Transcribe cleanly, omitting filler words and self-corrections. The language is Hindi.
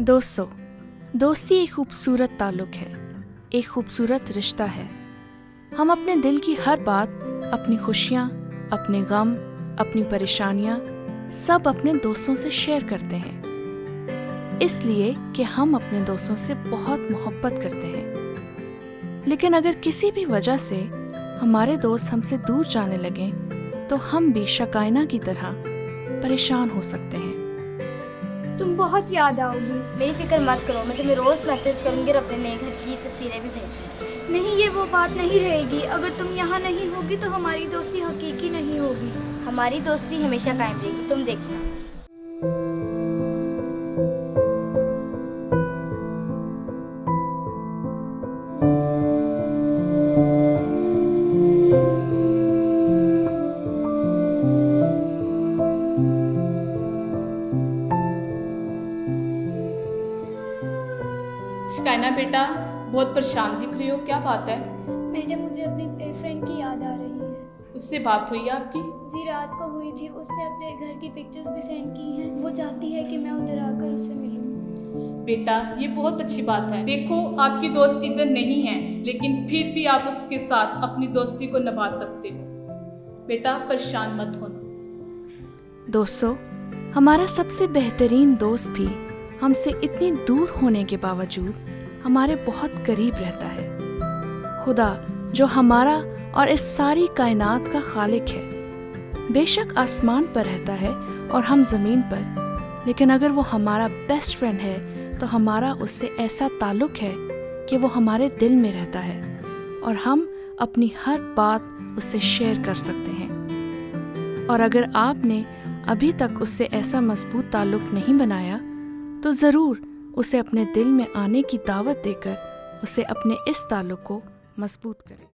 दोस्तों, दोस्ती एक खूबसूरत ताल्लुक है, एक खूबसूरत रिश्ता है। हम अपने दिल की हर बात, अपनी खुशियाँ, अपने गम, अपनी परेशानियाँ सब अपने दोस्तों से शेयर करते हैं, इसलिए कि हम अपने दोस्तों से बहुत मोहब्बत करते हैं। लेकिन अगर किसी भी वजह से हमारे दोस्त हमसे दूर जाने लगें, तो हम भी शकायना की तरह परेशान हो सकते हैं। तुम बहुत याद आओगी। मेरी फिक्र मत करो, मैं तुम्हें रोज़ मैसेज करूंगी और अपने नए घर की तस्वीरें भी भेजूंगी। नहीं, ये वो बात नहीं रहेगी। अगर तुम यहाँ नहीं होगी तो हमारी दोस्ती हकीकी नहीं होगी। हमारी दोस्ती हमेशा कायम रहेगी, तुम देखना। शिकायना बेटा, बहुत परेशान दिख रही हो, क्या बात है? मैडम, मुझे अपनी फ्रेंड की याद आ रही है। उससे बात हुई है आपकी? जी, रात को हुई थी। उसने अपने घर की पिक्चर्स भी सेंड की हैं। वो चाहती है कि मैं उधर आकर उससे मिलूं। बेटा, ये बहुत अच्छी बात है। देखो, आपकी दोस्त इधर नहीं है, लेकिन फिर भी आप उसके साथ अपनी दोस्ती को निभा सकते हो। बेटा, परेशान मत होना। दोस्तों, हमारा सबसे बेहतरीन दोस्त भी हमसे इतनी दूर होने के बावजूद हमारे बहुत करीब रहता है। खुदा, जो हमारा और इस सारी कायनात का खालिक है, बेशक आसमान पर रहता है और हम ज़मीन पर, लेकिन अगर वो हमारा बेस्ट फ्रेंड है तो हमारा उससे ऐसा ताल्लुक है कि वो हमारे दिल में रहता है और हम अपनी हर बात उससे शेयर कर सकते हैं। और अगर आपने अभी तक उससे ऐसा मजबूत ताल्लुक नहीं बनाया, तो ज़रूर उसे अपने दिल में आने की दावत देकर उसे अपने इस ताल्लुक को मजबूत करें।